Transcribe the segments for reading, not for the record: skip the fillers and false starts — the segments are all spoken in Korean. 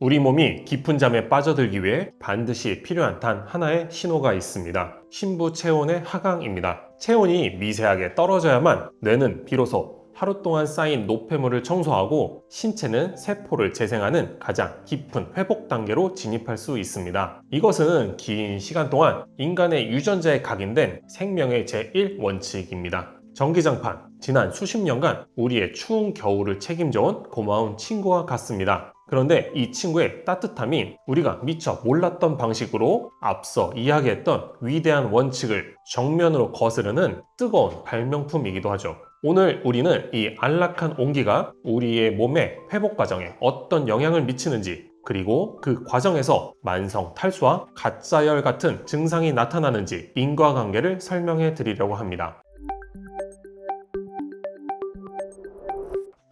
우리 몸이 깊은 잠에 빠져들기 위해 반드시 필요한 단 하나의 신호가 있습니다. 심부 체온의 하강입니다. 체온이 미세하게 떨어져야만 뇌는 비로소 하루 동안 쌓인 노폐물을 청소하고 신체는 세포를 재생하는 가장 깊은 회복 단계로 진입할 수 있습니다. 이것은 긴 시간 동안 인간의 유전자에 각인된 생명의 제1원칙입니다. 전기장판, 지난 수십 년간 우리의 추운 겨울을 책임져온 고마운 친구와 같습니다. 그런데 이 친구의 따뜻함이 우리가 미처 몰랐던 방식으로 앞서 이야기했던 위대한 원칙을 정면으로 거스르는 뜨거운 발명품이기도 하죠. 오늘 우리는 이 안락한 온기가 우리의 몸의 회복 과정에 어떤 영향을 미치는지, 그리고 그 과정에서 만성 탈수와 가짜열 같은 증상이 나타나는지 인과관계를 설명해 드리려고 합니다.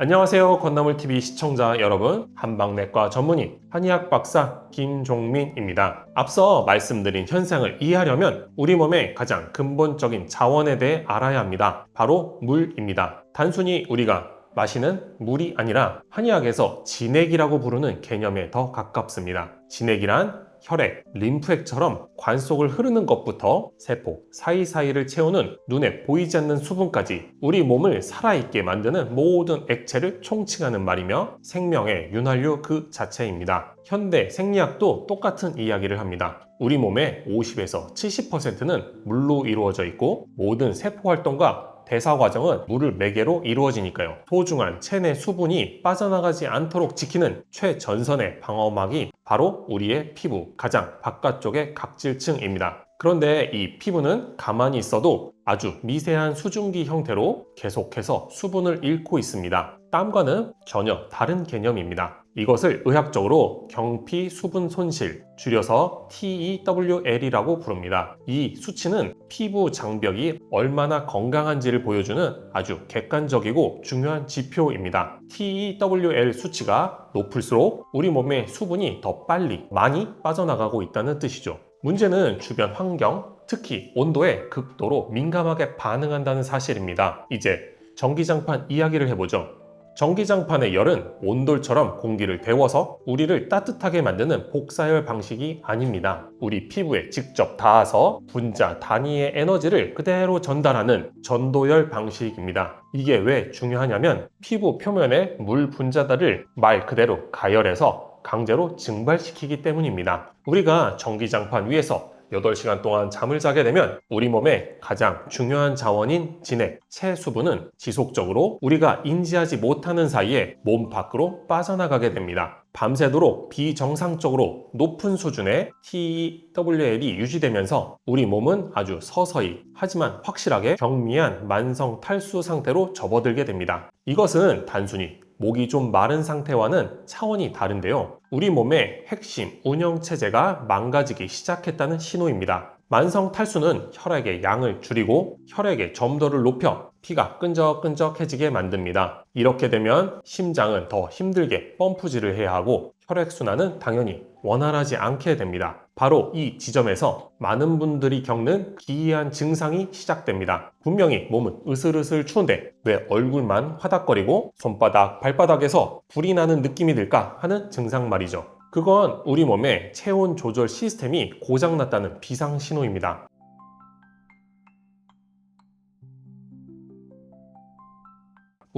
안녕하세요. 건나물TV 시청자 여러분, 한방내과 전문의 한의학 박사 김종민입니다. 앞서 말씀드린 현상을 이해하려면 우리 몸의 가장 근본적인 자원에 대해 알아야 합니다. 바로 물입니다. 단순히 우리가 마시는 물이 아니라 한의학에서 진액이라고 부르는 개념에 더 가깝습니다. 진액이란 혈액, 림프액처럼 관 속을 흐르는 것부터 세포 사이사이를 채우는 눈에 보이지 않는 수분까지 우리 몸을 살아있게 만드는 모든 액체를 총칭하는 말이며 생명의 윤활유 그 자체입니다. 현대 생리학도 똑같은 이야기를 합니다. 우리 몸의 50에서 70%는 물로 이루어져 있고 모든 세포 활동과 대사 과정은 물을 매개로 이루어지니까요. 소중한 체내 수분이 빠져나가지 않도록 지키는 최전선의 방어막이 바로 우리의 피부 가장 바깥쪽의 각질층입니다. 그런데 이 피부는 가만히 있어도 아주 미세한 수증기 형태로 계속해서 수분을 잃고 있습니다. 땀과는 전혀 다른 개념입니다. 이것을 의학적으로 경피 수분 손실, 줄여서 TEWL이라고 부릅니다. 이 수치는 피부 장벽이 얼마나 건강한지를 보여주는 아주 객관적이고 중요한 지표입니다. TEWL 수치가 높을수록 우리 몸의 수분이 더 빨리 많이 빠져나가고 있다는 뜻이죠. 문제는 주변 환경, 특히 온도에 극도로 민감하게 반응한다는 사실입니다. 이제 전기장판 이야기를 해보죠. 전기장판의 열은 온돌처럼 공기를 데워서 우리를 따뜻하게 만드는 복사열 방식이 아닙니다. 우리 피부에 직접 닿아서 분자 단위의 에너지를 그대로 전달하는 전도열 방식입니다. 이게 왜 중요하냐면 피부 표면의 물 분자들을 말 그대로 가열해서 강제로 증발시키기 때문입니다. 우리가 전기장판 위에서 8시간 동안 잠을 자게 되면 우리 몸의 가장 중요한 자원인 진액, 체수분은 지속적으로 우리가 인지하지 못하는 사이에 몸 밖으로 빠져나가게 됩니다. 밤새도록 비정상적으로 높은 수준의 TEWL이 유지되면서 우리 몸은 아주 서서히 하지만 확실하게 경미한 만성 탈수 상태로 접어들게 됩니다. 이것은 단순히 목이 좀 마른 상태와는 차원이 다른데요. 우리 몸의 핵심 운영체제가 망가지기 시작했다는 신호입니다. 만성 탈수는 혈액의 양을 줄이고 혈액의 점도를 높여 피가 끈적끈적해지게 만듭니다. 이렇게 되면 심장은 더 힘들게 펌프질을 해야 하고 혈액순환은 당연히 원활하지 않게 됩니다. 바로 이 지점에서 많은 분들이 겪는 기이한 증상이 시작됩니다. 분명히 몸은 으슬으슬 추운데 왜 얼굴만 화닥거리고 손바닥, 발바닥에서 불이 나는 느낌이 들까 하는 증상 말이죠. 그건 우리 몸의 체온 조절 시스템이 고장났다는 비상 신호입니다.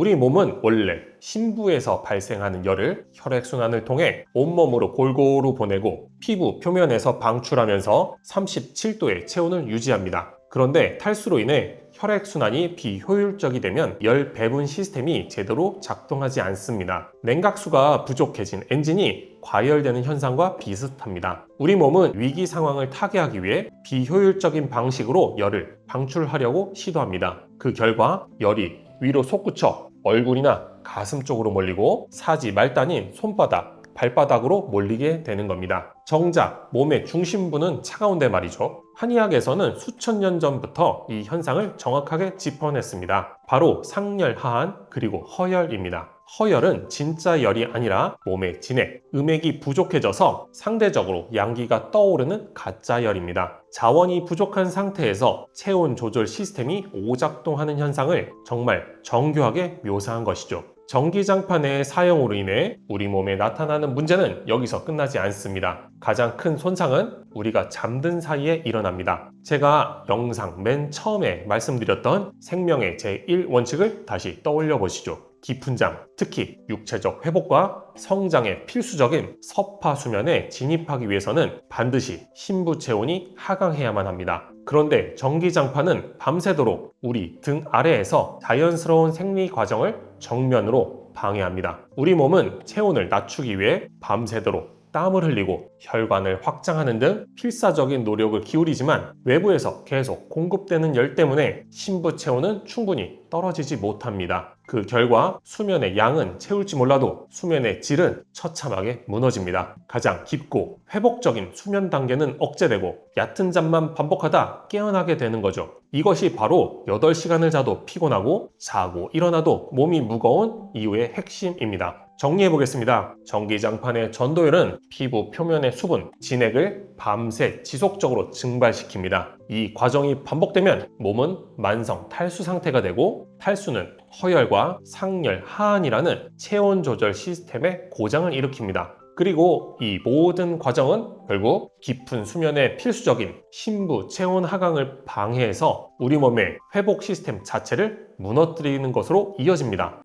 우리 몸은 원래 심부에서 발생하는 열을 혈액순환을 통해 온몸으로 골고루 보내고 피부 표면에서 방출하면서 37도의 체온을 유지합니다. 그런데 탈수로 인해 혈액순환이 비효율적이 되면 열 배분 시스템이 제대로 작동하지 않습니다. 냉각수가 부족해진 엔진이 과열되는 현상과 비슷합니다. 우리 몸은 위기 상황을 타개하기 위해 비효율적인 방식으로 열을 방출하려고 시도합니다. 그 결과 열이 위로 솟구쳐 얼굴이나 가슴 쪽으로 몰리고 사지 말단인 손바닥, 발바닥으로 몰리게 되는 겁니다. 정작 몸의 중심부는 차가운데 말이죠. 한의학에서는 수천 년 전부터 이 현상을 정확하게 짚어냈습니다. 바로 상열하한 그리고 허열입니다. 허열은 진짜 열이 아니라 몸의 진액, 음액이 부족해져서 상대적으로 양기가 떠오르는 가짜 열입니다. 자원이 부족한 상태에서 체온 조절 시스템이 오작동하는 현상을 정말 정교하게 묘사한 것이죠. 전기장판의 사용으로 인해 우리 몸에 나타나는 문제는 여기서 끝나지 않습니다. 가장 큰 손상은 우리가 잠든 사이에 일어납니다. 제가 영상 맨 처음에 말씀드렸던 생명의 제1원칙을 다시 떠올려 보시죠. 깊은 잠, 특히 육체적 회복과 성장에 필수적인 서파 수면에 진입하기 위해서는 반드시 심부 체온이 하강해야만 합니다. 그런데 전기장판은 밤새도록 우리 등 아래에서 자연스러운 생리 과정을 정면으로 방해합니다. 우리 몸은 체온을 낮추기 위해 밤새도록 땀을 흘리고 혈관을 확장하는 등 필사적인 노력을 기울이지만 외부에서 계속 공급되는 열 때문에 심부 체온은 충분히 떨어지지 못합니다. 그 결과 수면의 양은 채울지 몰라도 수면의 질은 처참하게 무너집니다. 가장 깊고 회복적인 수면 단계는 억제되고 얕은 잠만 반복하다 깨어나게 되는 거죠. 이것이 바로 8시간을 자도 피곤하고 자고 일어나도 몸이 무거운 이유의 핵심입니다. 정리해 보겠습니다. 전기장판의 전도율은 피부 표면의 수분, 진액을 밤새 지속적으로 증발시킵니다. 이 과정이 반복되면 몸은 만성 탈수 상태가 되고 탈수는 허열과 상열, 하한이라는 체온 조절 시스템의 고장을 일으킵니다. 그리고 이 모든 과정은 결국 깊은 수면의 필수적인 심부 체온 하강을 방해해서 우리 몸의 회복 시스템 자체를 무너뜨리는 것으로 이어집니다.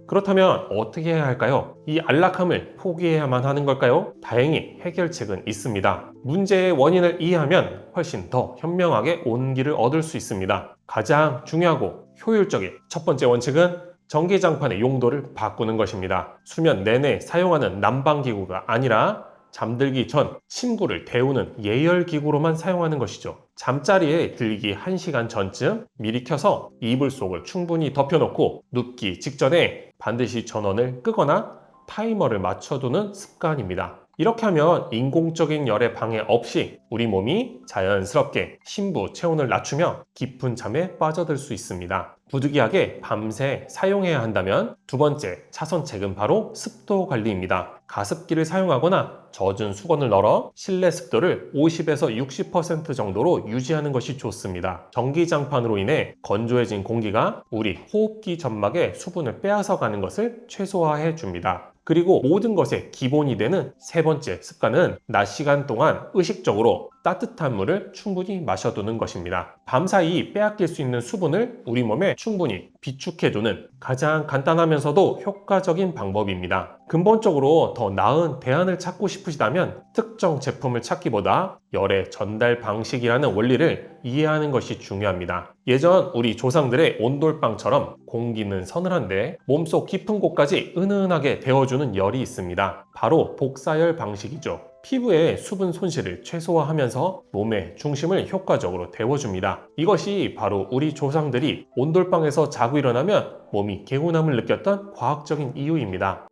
그렇다면 어떻게 해야 할까요? 이 안락함을 포기해야만 하는 걸까요? 다행히 해결책은 있습니다. 문제의 원인을 이해하면 훨씬 더 현명하게 온기를 얻을 수 있습니다. 가장 중요하고 효율적인 첫 번째 원칙은 전기장판의 용도를 바꾸는 것입니다. 수면 내내 사용하는 난방기구가 아니라 잠들기 전 침구를 데우는 예열기구로만 사용하는 것이죠. 잠자리에 들기 1시간 전쯤 미리 켜서 이불 속을 충분히 덮여놓고 눕기 직전에 반드시 전원을 끄거나 타이머를 맞춰두는 습관입니다. 이렇게 하면 인공적인 열의 방해 없이 우리 몸이 자연스럽게 심부 체온을 낮추며 깊은 잠에 빠져들 수 있습니다. 부득이하게 밤새 사용해야 한다면 두 번째 차선책은 바로 습도 관리입니다. 가습기를 사용하거나 젖은 수건을 널어 실내 습도를 50에서 60% 정도로 유지하는 것이 좋습니다. 전기장판으로 인해 건조해진 공기가 우리 호흡기 점막에 수분을 빼앗아 가는 것을 최소화해 줍니다. 그리고 모든 것의 기본이 되는 세 번째 습관은 낮 시간 동안 의식적으로 따뜻한 물을 충분히 마셔두는 것입니다. 밤사이 빼앗길 수 있는 수분을 우리 몸에 충분히 비축해두는 가장 간단하면서도 효과적인 방법입니다. 근본적으로 더 나은 대안을 찾고 싶으시다면 특정 제품을 찾기보다 열의 전달 방식이라는 원리를 이해하는 것이 중요합니다. 예전 우리 조상들의 온돌방처럼 공기는 서늘한데 몸속 깊은 곳까지 은은하게 데워주는 열이 있습니다. 바로 복사열 방식이죠. 피부의 수분 손실을 최소화하면서 몸의 중심을 효과적으로 데워줍니다. 이것이 바로 우리 조상들이 온돌방에서 자고 일어나면 몸이 개운함을 느꼈던 과학적인 이유입니다.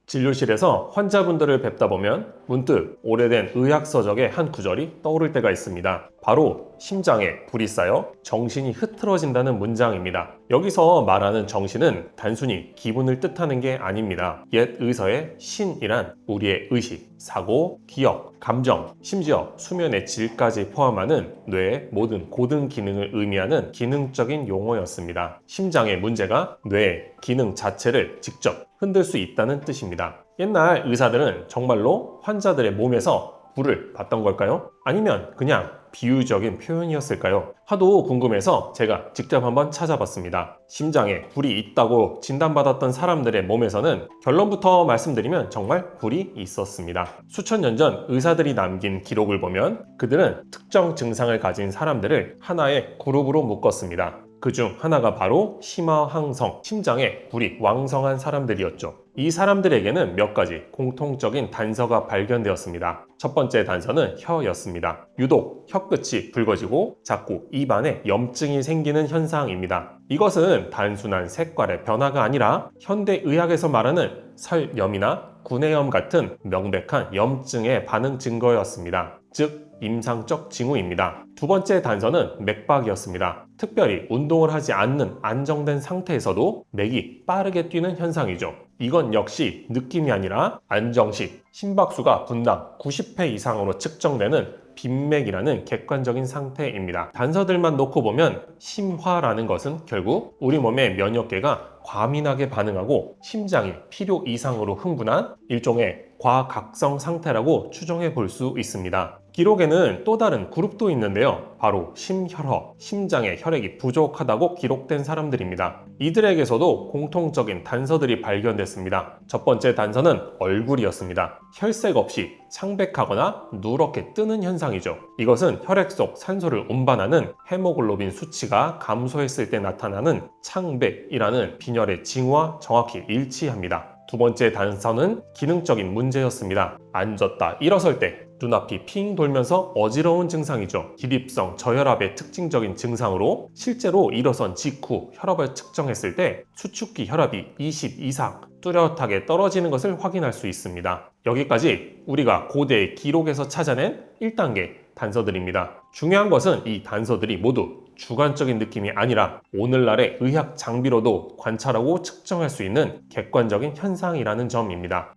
진료실에서 환자분들을 뵙다 보면 문득 오래된 의학 서적의 한 구절이 떠오를 때가 있습니다. 바로 심장에 불이 쌓여 정신이 흐트러진다는 문장입니다. 여기서 말하는 정신은 단순히 기분을 뜻하는 게 아닙니다. 옛 의서의 신이란 우리의 의식, 사고, 기억, 감정, 심지어 수면의 질까지 포함하는 뇌의 모든 고등 기능을 의미하는 기능적인 용어였습니다. 심장의 문제가 뇌의 기능 자체를 직접 흔들 수 있다는 뜻입니다. 옛날 의사들은 정말로 환자들의 몸에서 불을 봤던 걸까요? 아니면 그냥 비유적인 표현이었을까요? 하도 궁금해서 제가 직접 한번 찾아봤습니다. 심장에 불이 있다고 진단받았던 사람들의 몸에서는 결론부터 말씀드리면 정말 불이 있었습니다. 수천 년 전 의사들이 남긴 기록을 보면 그들은 특정 증상을 가진 사람들을 하나의 그룹으로 묶었습니다. 그중 하나가 바로 심화항성, 심장에 불이 왕성한 사람들이었죠. 이 사람들에게는 몇 가지 공통적인 단서가 발견되었습니다. 첫 번째 단서는 혀였습니다. 유독 혀끝이 붉어지고 자꾸 입안에 염증이 생기는 현상입니다. 이것은 단순한 색깔의 변화가 아니라 현대의학에서 말하는 설염이나 구내염 같은 명백한 염증의 반응 증거였습니다. 즉 임상적 징후입니다. 두 번째 단서는 맥박이었습니다. 특별히 운동을 하지 않는 안정된 상태에서도 맥이 빠르게 뛰는 현상이죠. 이건 역시 느낌이 아니라 안정식, 심박수가 분당 90회 이상으로 측정되는 빈맥이라는 객관적인 상태입니다. 단서들만 놓고 보면 심화라는 것은 결국 우리 몸의 면역계가 과민하게 반응하고 심장이 필요 이상으로 흥분한 일종의 과각성 상태라고 추정해 볼 수 있습니다. 기록에는 또 다른 그룹도 있는데요. 바로 심혈허, 심장의 혈액이 부족하다고 기록된 사람들입니다. 이들에게서도 공통적인 단서들이 발견됐습니다. 첫 번째 단서는 얼굴이었습니다. 혈색 없이 창백하거나 누렇게 뜨는 현상이죠. 이것은 혈액 속 산소를 운반하는 헤모글로빈 수치가 감소했을 때 나타나는 창백이라는 빈혈의 징후와 정확히 일치합니다. 두 번째 단서는 기능적인 문제였습니다. 앉았다 일어설 때 눈앞이 핑 돌면서 어지러운 증상이죠. 기립성 저혈압의 특징적인 증상으로 실제로 일어선 직후 혈압을 측정했을 때 수축기 혈압이 20 이상 뚜렷하게 떨어지는 것을 확인할 수 있습니다. 여기까지 우리가 고대의 기록에서 찾아낸 1단계 단서들입니다. 중요한 것은 이 단서들이 모두 주관적인 느낌이 아니라 오늘날의 의학 장비로도 관찰하고 측정할 수 있는 객관적인 현상이라는 점입니다.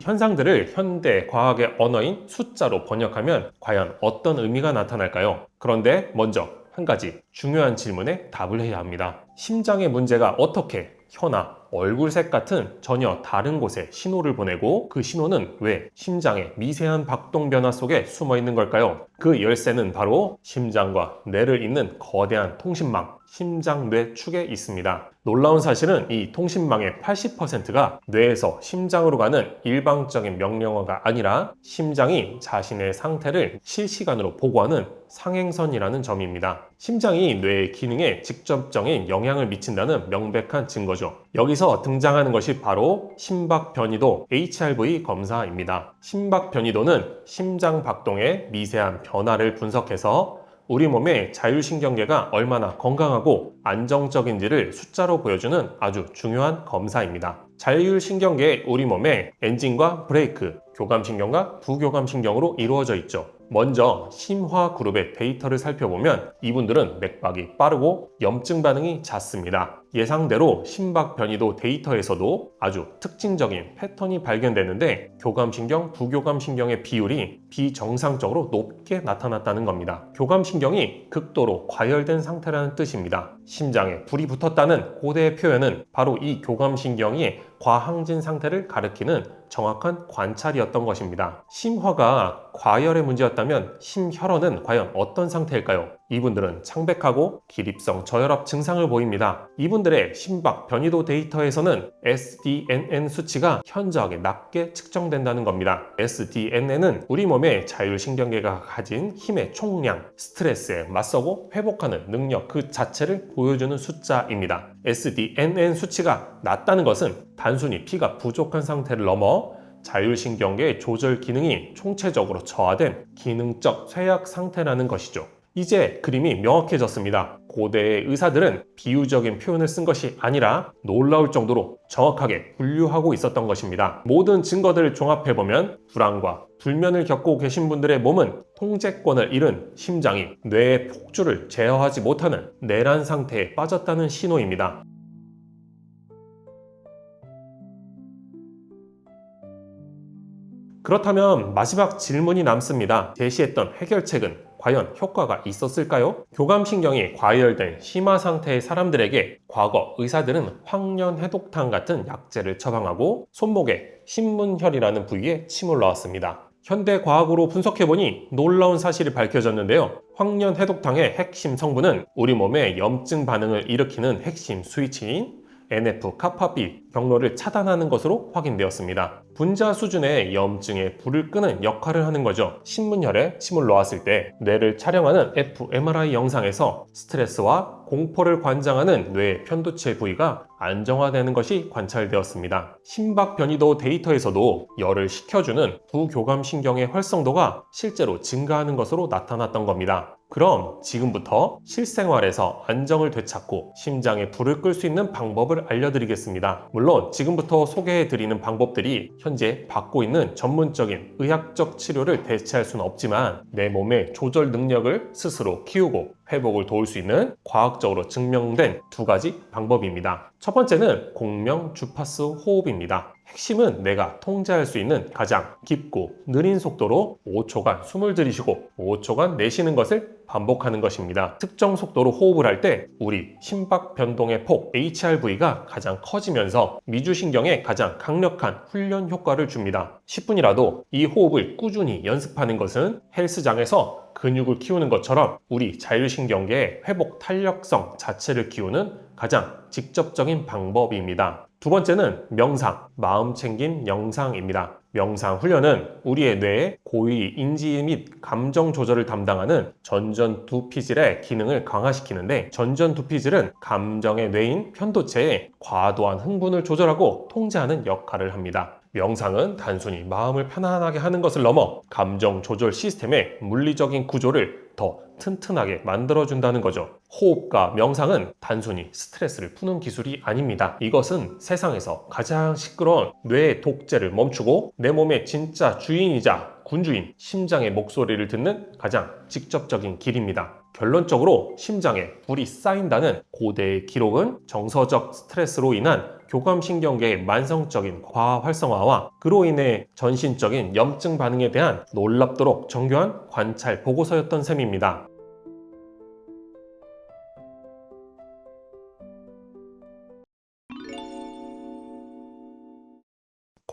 현상들을 현대 과학의 언어인 숫자로 번역하면 과연 어떤 의미가 나타날까요? 그런데 먼저 한 가지 중요한 질문에 답을 해야 합니다. 심장의 문제가 어떻게 혀나 얼굴색 같은 전혀 다른 곳에 신호를 보내고 그 신호는 왜 심장의 미세한 박동 변화 속에 숨어 있는 걸까요? 그 열쇠는 바로 심장과 뇌를 잇는 거대한 통신망, 심장뇌축에 있습니다. 놀라운 사실은 이 통신망의 80%가 뇌에서 심장으로 가는 일방적인 명령어가 아니라 심장이 자신의 상태를 실시간으로 보고하는 상행선이라는 점입니다. 심장이 뇌의 기능에 직접적인 영향을 미친다는 명백한 증거죠. 여기서 등장하는 것이 바로 심박변이도 HRV 검사입니다. 심박변이도는 심장 박동의 미세한 변화를 분석해서 우리 몸의 자율신경계가 얼마나 건강하고 안정적인지를 숫자로 보여주는 아주 중요한 검사입니다. 자율신경계의 우리 몸의 엔진과 브레이크, 교감신경과 부교감신경으로 이루어져 있죠. 먼저 심화 그룹의 데이터를 살펴보면 이분들은 맥박이 빠르고 염증 반응이 잦습니다. 예상대로 심박 변이도 데이터에서도 아주 특징적인 패턴이 발견되는데 교감신경, 부교감신경의 비율이 비정상적으로 높게 나타났다는 겁니다. 교감신경이 극도로 과열된 상태라는 뜻입니다. 심장에 불이 붙었다는 고대의 표현은 바로 이 교감신경이 과항진 상태를 가리키는 정확한 관찰이었던 것입니다. 심화가 과열의 문제였다면 심혈허는 과연 어떤 상태일까요? 이분들은 창백하고 기립성 저혈압 증상을 보입니다. 이분들의 심박 변이도 데이터에서는 SDNN 수치가 현저하게 낮게 측정된다는 겁니다. SDNN은 우리 몸의 자율신경계가 가진 힘의 총량, 스트레스에 맞서고 회복하는 능력 그 자체를 보여주는 숫자입니다. SDNN 수치가 낮다는 것은 단순히 피가 부족한 상태를 넘어 자율신경계의 조절 기능이 총체적으로 저하된 기능적 쇠약 상태라는 것이죠. 이제 그림이 명확해졌습니다. 고대의 의사들은 비유적인 표현을 쓴 것이 아니라 놀라울 정도로 정확하게 분류하고 있었던 것입니다. 모든 증거들을 종합해보면 불안과 불면을 겪고 계신 분들의 몸은 통제권을 잃은 심장이 뇌의 폭주를 제어하지 못하는 내란 상태에 빠졌다는 신호입니다. 그렇다면 마지막 질문이 남습니다. 제시했던 해결책은 과연 효과가 있었을까요? 교감신경이 과열된 심화 상태의 사람들에게 과거 의사들은 황련해독탕 같은 약재를 처방하고 손목에 신문혈이라는 부위에 침을 넣었습니다. 현대 과학으로 분석해보니 놀라운 사실이 밝혀졌는데요. 황련해독탕의 핵심 성분은 우리 몸의 염증 반응을 일으키는 핵심 스위치인 NF-kappa B 경로를 차단하는 것으로 확인되었습니다. 분자 수준의 염증에 불을 끄는 역할을 하는 거죠. 신문열에 침을 놓았을 때 뇌를 촬영하는 fMRI 영상에서 스트레스와 공포를 관장하는 뇌의 편도체 부위가 안정화되는 것이 관찰되었습니다. 심박 변이도 데이터에서도 열을 식혀주는 부교감신경의 활성도가 실제로 증가하는 것으로 나타났던 겁니다. 그럼 지금부터 실생활에서 안정을 되찾고 심장에 불을 끌 수 있는 방법을 알려드리겠습니다. 물론 지금부터 소개해드리는 방법들이 현재 받고 있는 전문적인 의학적 치료를 대체할 수는 없지만 내 몸의 조절 능력을 스스로 키우고 회복을 도울 수 있는 과학적으로 증명된 두 가지 방법입니다. 첫 번째는 공명 주파수 호흡입니다. 핵심은 내가 통제할 수 있는 가장 깊고 느린 속도로 5초간 숨을 들이쉬고 5초간 내쉬는 것을 반복하는 것입니다. 특정 속도로 호흡을 할 때 우리 심박 변동의 폭 HRV가 가장 커지면서 미주신경에 가장 강력한 훈련 효과를 줍니다. 10분이라도 이 호흡을 꾸준히 연습하는 것은 헬스장에서 근육을 키우는 것처럼 우리 자율신경계의 회복 탄력성 자체를 키우는 가장 직접적인 방법입니다. 두 번째는 명상, 마음챙김 명상입니다. 명상 훈련은 우리의 뇌의 고위 인지 및 감정 조절을 담당하는 전전두피질의 기능을 강화시키는데, 전전두피질은 감정의 뇌인 편도체의 과도한 흥분을 조절하고 통제하는 역할을 합니다. 명상은 단순히 마음을 편안하게 하는 것을 넘어 감정 조절 시스템의 물리적인 구조를 더 튼튼하게 만들어준다는 거죠. 호흡과 명상은 단순히 스트레스를 푸는 기술이 아닙니다. 이것은 세상에서 가장 시끄러운 뇌의 독재를 멈추고 내 몸의 진짜 주인이자 군주인 심장의 목소리를 듣는 가장 직접적인 길입니다. 결론적으로 심장에 불이 쌓인다는 고대의 기록은 정서적 스트레스로 인한 교감신경계의 만성적인 과활성화와 그로 인해 전신적인 염증 반응에 대한 놀랍도록 정교한 관찰 보고서였던 셈입니다.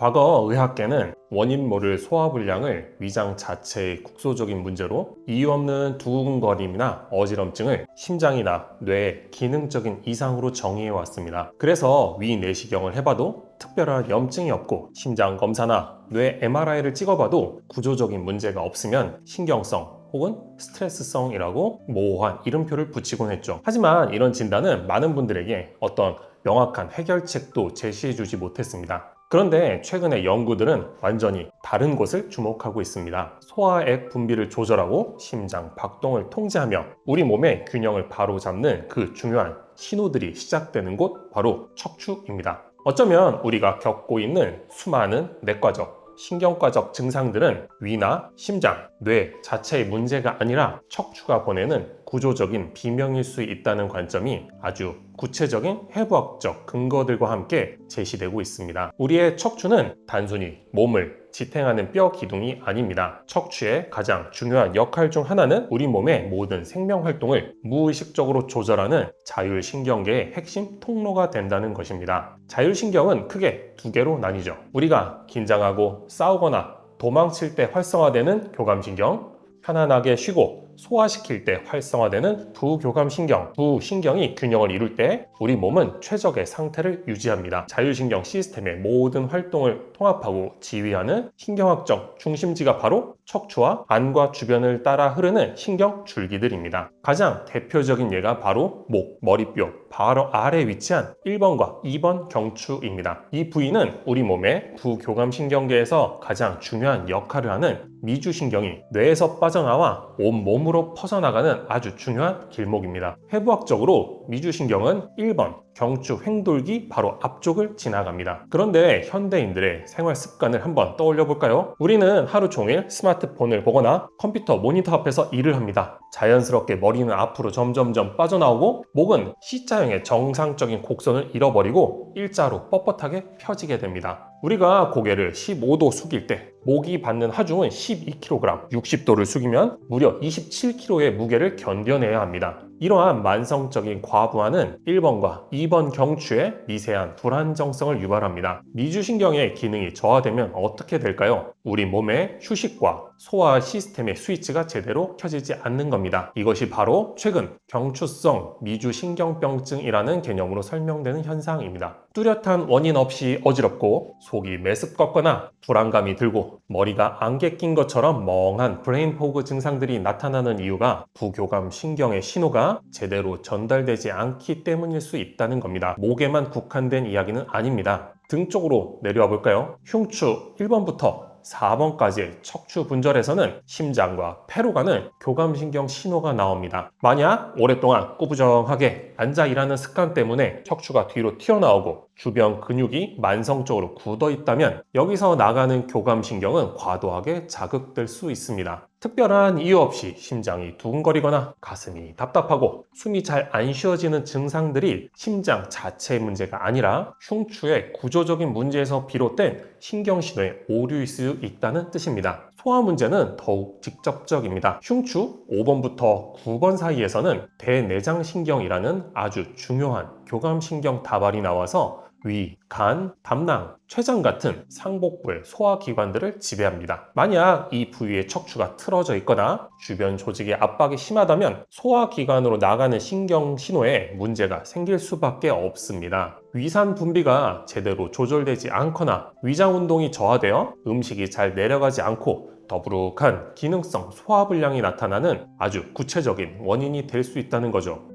과거 의학계는 원인 모를 소화불량을 위장 자체의 국소적인 문제로 이유 없는 두근거림이나 어지럼증을 심장이나 뇌의 기능적인 이상으로 정의해 왔습니다. 그래서 위내시경을 해봐도 특별한 염증이 없고 심장 검사나 뇌 MRI를 찍어봐도 구조적인 문제가 없으면 신경성 혹은 스트레스성이라고 모호한 이름표를 붙이곤 했죠. 하지만 이런 진단은 많은 분들에게 어떤 명확한 해결책도 제시해주지 못했습니다. 그런데 최근의 연구들은 완전히 다른 곳을 주목하고 있습니다. 소화액 분비를 조절하고 심장 박동을 통제하며 우리 몸의 균형을 바로잡는 그 중요한 신호들이 시작되는 곳, 바로 척추입니다. 어쩌면 우리가 겪고 있는 수많은 내과적, 신경과적 증상들은 위나 심장, 뇌 자체의 문제가 아니라 척추가 보내는 구조적인 비명일 수 있다는 관점이 아주 구체적인 해부학적 근거들과 함께 제시되고 있습니다. 우리의 척추는 단순히 몸을 지탱하는 뼈 기둥이 아닙니다. 척추의 가장 중요한 역할 중 하나는 우리 몸의 모든 생명 활동을 무의식적으로 조절하는 자율신경계의 핵심 통로가 된다는 것입니다. 자율신경은 크게 두 개로 나뉘죠. 우리가 긴장하고 싸우거나 도망칠 때 활성화되는 교감신경, 편안하게 쉬고 소화시킬 때 활성화되는 부교감신경, 부신경이 균형을 이룰 때 우리 몸은 최적의 상태를 유지합니다. 자율신경 시스템의 모든 활동을 통합하고 지휘하는 신경학적 중심지가 바로 척추와 안과 주변을 따라 흐르는 신경 줄기들입니다. 가장 대표적인 예가 바로 목, 머리뼈 바로 아래에 위치한 1번과 2번 경추입니다. 이 부위는 우리 몸의 부교감신경계에서 가장 중요한 역할을 하는 미주신경이 뇌에서 빠져나와 온몸으로 퍼져나가는 아주 중요한 길목입니다. 해부학적으로 미주신경은 1번 경추 횡돌기 바로 앞쪽을 지나갑니다. 그런데 현대인들의 생활 습관을 한번 떠올려 볼까요? 우리는 하루 종일 스마트폰을 보거나 컴퓨터 모니터 앞에서 일을 합니다. 자연스럽게 머리는 앞으로 점점점 빠져나오고 목은 C자형의 정상적인 곡선을 잃어버리고 일자로 뻣뻣하게 펴지게 됩니다. 우리가 고개를 15도 숙일 때 목이 받는 하중은 12kg, 60도를 숙이면 무려 27kg의 무게를 견뎌내야 합니다. 이러한 만성적인 과부하는 1번과 2번 경추의 미세한 불안정성을 유발합니다. 미주신경의 기능이 저하되면 어떻게 될까요? 우리 몸의 휴식과 소화 시스템의 스위치가 제대로 켜지지 않는 겁니다. 이것이 바로 최근 경추성 미주신경병증이라는 개념으로 설명되는 현상입니다. 뚜렷한 원인 없이 어지럽고 속이 메스껍거나 불안감이 들고 머리가 안개 낀 것처럼 멍한 브레인 포그 증상들이 나타나는 이유가 부교감 신경의 신호가 제대로 전달되지 않기 때문일 수 있다는 겁니다. 목에만 국한된 이야기는 아닙니다. 등 쪽으로 내려와 볼까요? 흉추 1번부터 4번까지의 척추 분절에서는 심장과 폐로 가는 교감신경 신호가 나옵니다. 만약 오랫동안 꾸부정하게 앉아 일하는 습관 때문에 척추가 뒤로 튀어나오고 주변 근육이 만성적으로 굳어 있다면 여기서 나가는 교감신경은 과도하게 자극될 수 있습니다. 특별한 이유 없이 심장이 두근거리거나 가슴이 답답하고 숨이 잘 안 쉬어지는 증상들이 심장 자체의 문제가 아니라 흉추의 구조적인 문제에서 비롯된 신경신호의 오류일 수 있다는 뜻입니다. 소화 문제는 더욱 직접적입니다. 흉추 5번부터 9번 사이에서는 대내장신경이라는 아주 중요한 교감신경 다발이 나와서 위, 간, 담낭, 췌장 같은 상복부의 소화기관들을 지배합니다. 만약 이 부위의 척추가 틀어져 있거나 주변 조직의 압박이 심하다면 소화기관으로 나가는 신경 신호에 문제가 생길 수밖에 없습니다. 위산 분비가 제대로 조절되지 않거나 위장 운동이 저하되어 음식이 잘 내려가지 않고 더부룩한 기능성 소화불량이 나타나는 아주 구체적인 원인이 될 수 있다는 거죠.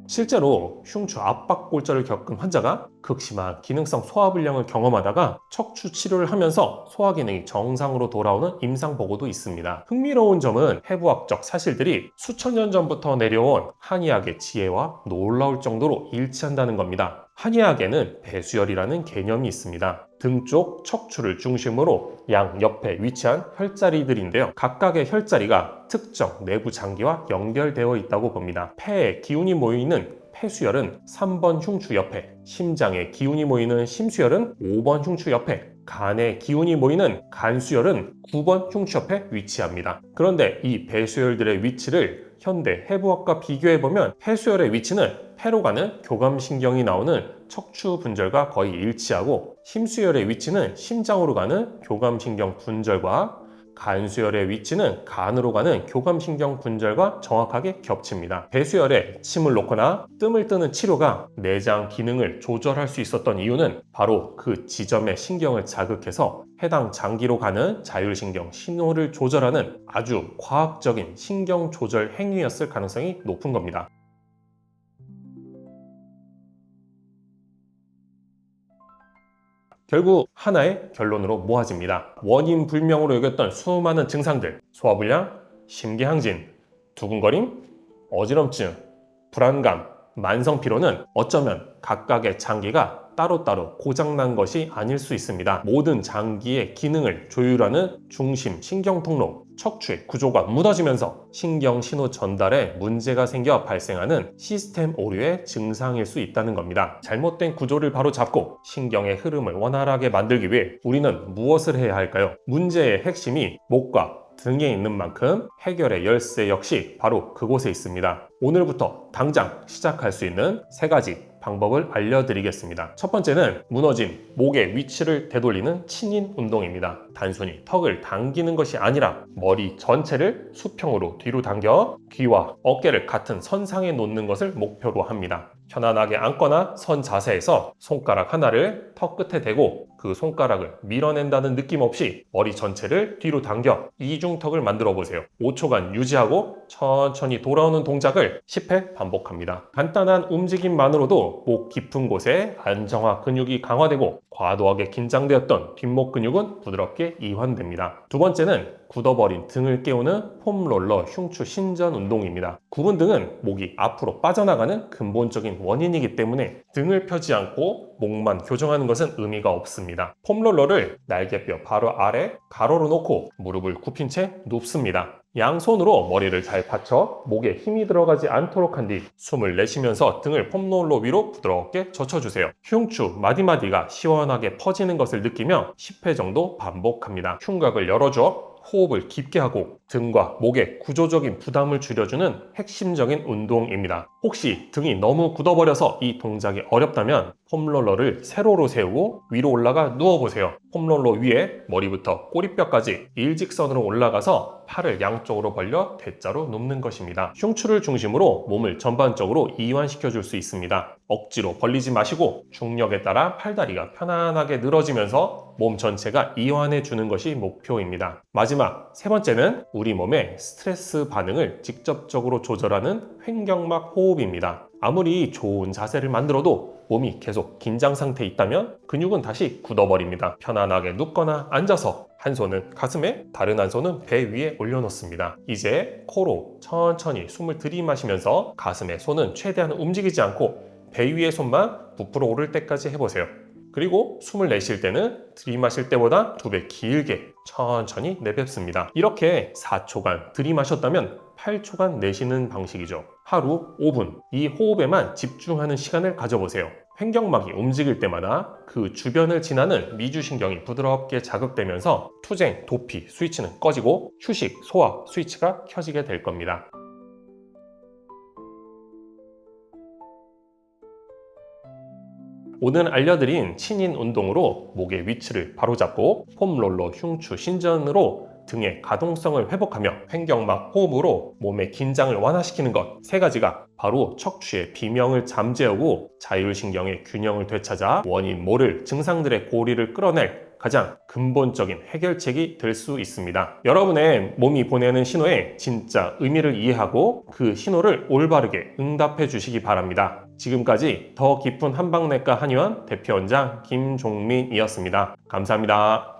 실제로 흉추 압박골절을 겪은 환자가 극심한 기능성 소화불량을 경험하다가 척추 치료를 하면서 소화 기능이 정상으로 돌아오는 임상 보고도 있습니다. 흥미로운 점은 해부학적 사실들이 수천 년 전부터 내려온 한의학의 지혜와 놀라울 정도로 일치한다는 겁니다. 한의학에는 배수열이라는 개념이 있습니다. 등 쪽 척추를 중심으로 양 옆에 위치한 혈자리들인데요. 각각의 혈자리가 특정 내부 장기와 연결되어 있다고 봅니다. 폐에 기운이 모이는 폐수열은 3번 흉추 옆에, 심장에 기운이 모이는 심수열은 5번 흉추 옆에, 간에 기운이 모이는 간수열은 9번 흉추 옆에 위치합니다. 그런데 이 배수열들의 위치를 현대 해부학과 비교해보면 폐수열의 위치는 폐로 가는 교감신경이 나오는 척추 분절과 거의 일치하고 심수열의 위치는 심장으로 가는 교감신경 분절과 간수열의 위치는 간으로 가는 교감신경 분절과 정확하게 겹칩니다. 배수열에 침을 놓거나 뜸을 뜨는 치료가 내장 기능을 조절할 수 있었던 이유는 바로 그 지점의 신경을 자극해서 해당 장기로 가는 자율신경 신호를 조절하는 아주 과학적인 신경 조절 행위였을 가능성이 높은 겁니다. 결국 하나의 결론으로 모아집니다. 원인 불명으로 여겼던 수많은 증상들, 소화불량, 심계항진, 두근거림, 어지럼증, 불안감, 만성피로는 어쩌면 각각의 장기가 따로따로 고장난 것이 아닐 수 있습니다. 모든 장기의 기능을 조율하는 중심 신경통로, 척추의 구조가 무너지면서 신경신호 전달에 문제가 생겨 발생하는 시스템 오류의 증상일 수 있다는 겁니다. 잘못된 구조를 바로잡고 신경의 흐름을 원활하게 만들기 위해 우리는 무엇을 해야 할까요? 문제의 핵심이 목과 등에 있는 만큼 해결의 열쇠 역시 바로 그곳에 있습니다. 오늘부터 당장 시작할 수 있는 3가지 방법을 알려드리겠습니다. 첫 번째는 무너진 목의 위치를 되돌리는 친인 운동입니다. 단순히 턱을 당기는 것이 아니라 머리 전체를 수평으로 뒤로 당겨 귀와 어깨를 같은 선상에 놓는 것을 목표로 합니다. 편안하게 앉거나 선 자세에서 손가락 하나를 턱 끝에 대고 그 손가락을 밀어낸다는 느낌 없이 머리 전체를 뒤로 당겨 이중턱을 만들어 보세요. 5초간 유지하고 천천히 돌아오는 동작을 10회 반복합니다. 간단한 움직임만으로도 목 깊은 곳에 안정화 근육이 강화되고 과도하게 긴장되었던 뒷목 근육은 부드럽게 이완됩니다. 두 번째는 굳어버린 등을 깨우는 폼롤러 흉추 신전 운동입니다. 굽은 등은 목이 앞으로 빠져나가는 근본적인 원인이기 때문에 등을 펴지 않고 목만 교정하는 것은 의미가 없습니다. 폼롤러를 날개뼈 바로 아래 가로로 놓고 무릎을 굽힌 채 눕습니다. 양손으로 머리를 잘 받쳐 목에 힘이 들어가지 않도록 한 뒤 숨을 내쉬면서 등을 폼롤러 위로 부드럽게 젖혀주세요. 흉추 마디마디가 시원하게 퍼지는 것을 느끼며 10회 정도 반복합니다. 흉곽을 열어줘 호흡을 깊게 하고 등과 목의 구조적인 부담을 줄여주는 핵심적인 운동입니다. 혹시 등이 너무 굳어버려서 이 동작이 어렵다면 폼롤러를 세로로 세우고 위로 올라가 누워보세요. 폼롤러 위에 머리부터 꼬리뼈까지 일직선으로 올라가서 팔을 양쪽으로 벌려 대자로 눕는 것입니다. 흉추를 중심으로 몸을 전반적으로 이완시켜 줄 수 있습니다. 억지로 벌리지 마시고 중력에 따라 팔다리가 편안하게 늘어지면서 몸 전체가 이완해 주는 것이 목표입니다. 마지막 세 번째는 우리 몸의 스트레스 반응을 직접적으로 조절하는 횡격막 호흡입니다. 아무리 좋은 자세를 만들어도 몸이 계속 긴장 상태에 있다면 근육은 다시 굳어버립니다. 편안하게 눕거나 앉아서 한 손은 가슴에, 다른 한 손은 배 위에 올려놓습니다. 이제 코로 천천히 숨을 들이마시면서 가슴에 손은 최대한 움직이지 않고 배 위에 손만 부풀어 오를 때까지 해보세요. 그리고 숨을 내쉴 때는 들이마실 때보다 2배 길게 천천히 내뱉습니다. 이렇게 4초간 들이마셨다면 8초간 내쉬는 방식이죠. 하루 5분 이 호흡에만 집중하는 시간을 가져보세요. 횡격막이 움직일 때마다 그 주변을 지나는 미주신경이 부드럽게 자극되면서 투쟁, 도피 스위치는 꺼지고 휴식, 소화 스위치가 켜지게 될 겁니다. 오늘 알려드린 친인 운동으로 목의 위치를 바로잡고 폼롤러 흉추 신전으로 등의 가동성을 회복하며 횡격막 호흡으로 몸의 긴장을 완화시키는 것 세 가지가 바로 척추의 비명을 잠재우고 자율신경의 균형을 되찾아 원인 모를 증상들의 고리를 끌어낼 가장 근본적인 해결책이 될 수 있습니다. 여러분의 몸이 보내는 신호의 진짜 의미를 이해하고 그 신호를 올바르게 응답해 주시기 바랍니다. 지금까지 더 깊은 한방내과 한의원 대표원장 김종민이었습니다. 감사합니다.